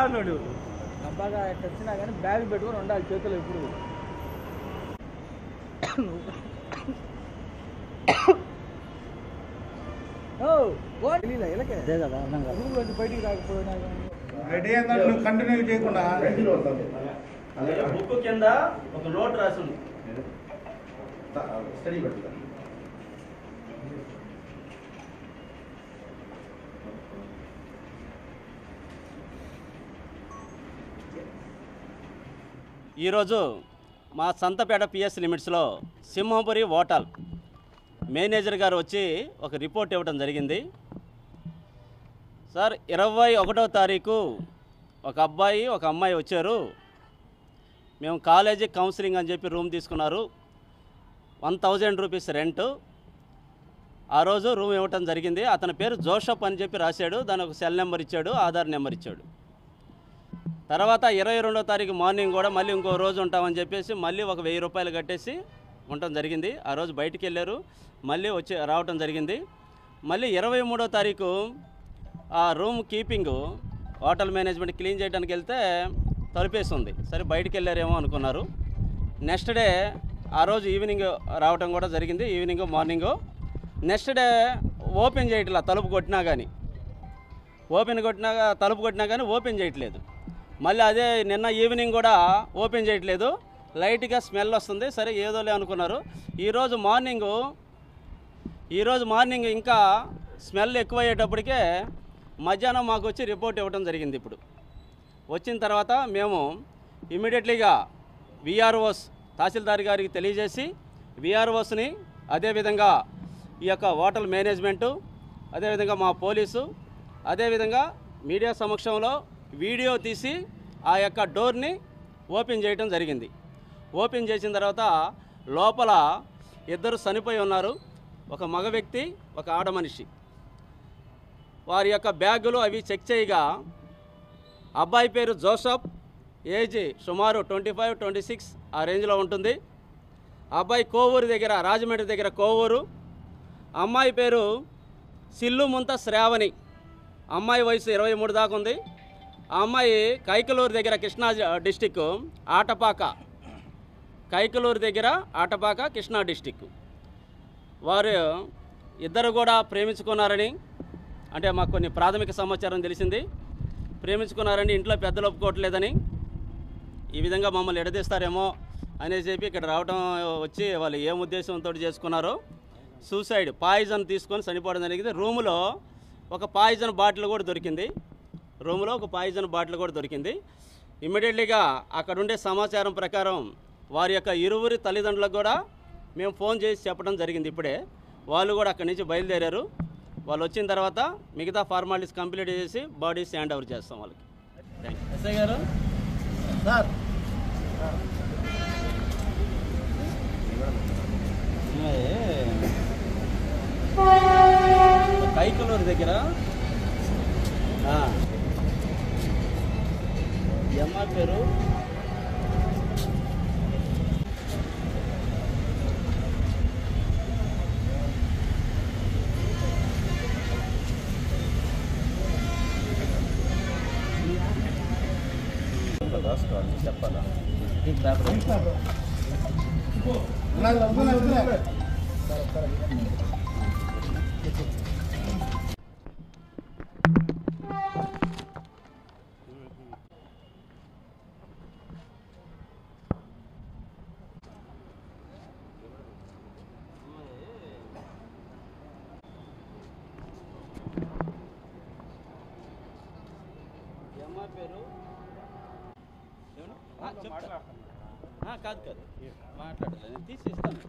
అన్నాడు. డబ్బాగా ఎట్లా వచ్చినా కానీ బ్యాగ్ పెట్టుకొని ఉండాలి చేతులు ఎప్పుడు. అదే కదా నువ్వు బయటికి రాకపోయినా రెడీ అన్నట్టు కంటిన్యూ చేయకుండా బుక్ కింద ఒక నోట్ రాసింది. స్టడీ పెడతా. ఈరోజు మా సంతపేట పిఎస్ లిమిట్స్లో సింహపురి హోటల్ మేనేజర్ గారు వచ్చి ఒక రిపోర్ట్ ఇవ్వడం జరిగింది. సార్ 21వ తారీఖు ఒక అబ్బాయి ఒక అమ్మాయి వచ్చారు. మేము కాలేజీ కౌన్సిలింగ్ అని చెప్పి రూమ్ తీసుకున్నారు. 1000 రూపీస్ రెంట్. ఆ రోజు రూమ్ ఇవ్వటం జరిగింది. అతని పేరు జోసఫ్ అని చెప్పి రాశాడు. దాని ఒక సెల్ నెంబర్ ఇచ్చాడు, ఆధార్ నెంబర్ ఇచ్చాడు. తర్వాత 22వ తారీఖు మార్నింగ్ కూడా మళ్ళీ ఇంకో రోజు ఉంటామని చెప్పేసి మళ్ళీ ఒక 1000 రూపాయలు కట్టేసి ఉండటం జరిగింది. ఆ రోజు బయటికి వెళ్ళారు, మళ్ళీ వచ్చి రావటం జరిగింది. మళ్ళీ 23వ తారీఖు ఆ room keeping hotel management clean చేయడానికి వెళ్తే తలుపేసి ఉంది. సరే బయటికి వెళ్ళారేమో అనుకున్నారు. నెక్స్ట్ డే ఆ రోజు ఈవినింగ్ రావటం కూడా జరిగింది, evening morning. Next day open చేయట్లా, తలుపు కొట్టినా కానీ తలుపు కొట్టినా కానీ ఓపెన్ చేయట్లేదు. మళ్ళీ అదే నిన్న ఈవినింగ్ కూడా ఓపెన్ చేయట్లేదు, లైట్గా స్మెల్ వస్తుంది. సరే ఏదోలే అనుకున్నారు. ఈరోజు మార్నింగ్ ఇంకా స్మెల్ ఎక్కువయ్యేటప్పటికే మధ్యాహ్నం మాకు వచ్చి రిపోర్ట్ ఇవ్వడం జరిగింది. ఇప్పుడు వచ్చిన తర్వాత మేము ఇమీడియట్లీగా విఆర్ఓస్ తహసీల్దార్ గారికి తెలియజేసి విఆర్ఓస్ని అదేవిధంగా ఈ యొక్క హోటల్ మేనేజ్మెంటు అదేవిధంగా మా పోలీసు అదేవిధంగా మీడియా సమక్షంలో వీడియో తీసి ఆ యొక్క డోర్ని ఓపెన్ చేయడం జరిగింది. ఓపెన్ చేసిన తర్వాత లోపల 2 చనిపోయి ఉన్నారు, ఒక మగ వ్యక్తి ఒక ఆడ మనిషి. వారి యొక్క బ్యాగులు అవి చెక్ చేయగా అబ్బాయి పేరు జోసఫ్, ఏజ్ సుమారు 25-26 ఆ రేంజ్లో ఉంటుంది. అబ్బాయి కోవూరు దగ్గర, రాజమండ్రి దగ్గర కోవూరు. అమ్మాయి పేరు సిల్లుముంత శ్రావణి, అమ్మాయి వయసు 23 దాకా ఉంది. ఆ అమ్మాయి కైకలూరు దగ్గర కృష్ణా డిస్టిక్ ఆటపాక, కైకలూరు దగ్గర ఆటపాక కృష్ణా డిస్టిక్. వారు ఇద్దరు కూడా ప్రేమించుకున్నారని, అంటే మాకు కొన్ని ప్రాథమిక సమాచారం తెలిసింది. ప్రేమించుకున్నారని, ఇంట్లో పెద్దలు ఒప్పుకోవట్లేదని, ఈ విధంగా మమ్మల్ని ఎడదీస్తారేమో అనేసి చెప్పి ఇక్కడ రావడం వచ్చి వాళ్ళు ఏం ఉద్దేశంతో చేసుకున్నారో సూసైడ్ పాయిజన్ తీసుకొని చనిపోవడం జరిగింది. రూములో ఒక పాయిజన్ బాటిల్ కూడా దొరికింది. ఇమ్మీడియట్లీగా అక్కడ ఉండే సమాచారం ప్రకారం వారి యొక్క ఇరువురి తల్లిదండ్రులకు కూడా మేము ఫోన్ చేసి చెప్పడం జరిగింది. ఇప్పుడే వాళ్ళు కూడా అక్కడి నుంచి బయలుదేరారు. వాళ్ళు వచ్చిన తర్వాత మిగతా ఫార్మాలిటీస్ కంప్లీట్ చేసి బాడీస్ హ్యాండ్ ఓవర్ చేస్తాం వాళ్ళకి. Thank you. ఎస్ఐ గారు సార్, కైకలూరు దగ్గర అమ్మ పేరు చెప్పాలా? పేరు కాదు మాట్లాడలేదు, నేను తీసి ఇస్తాను.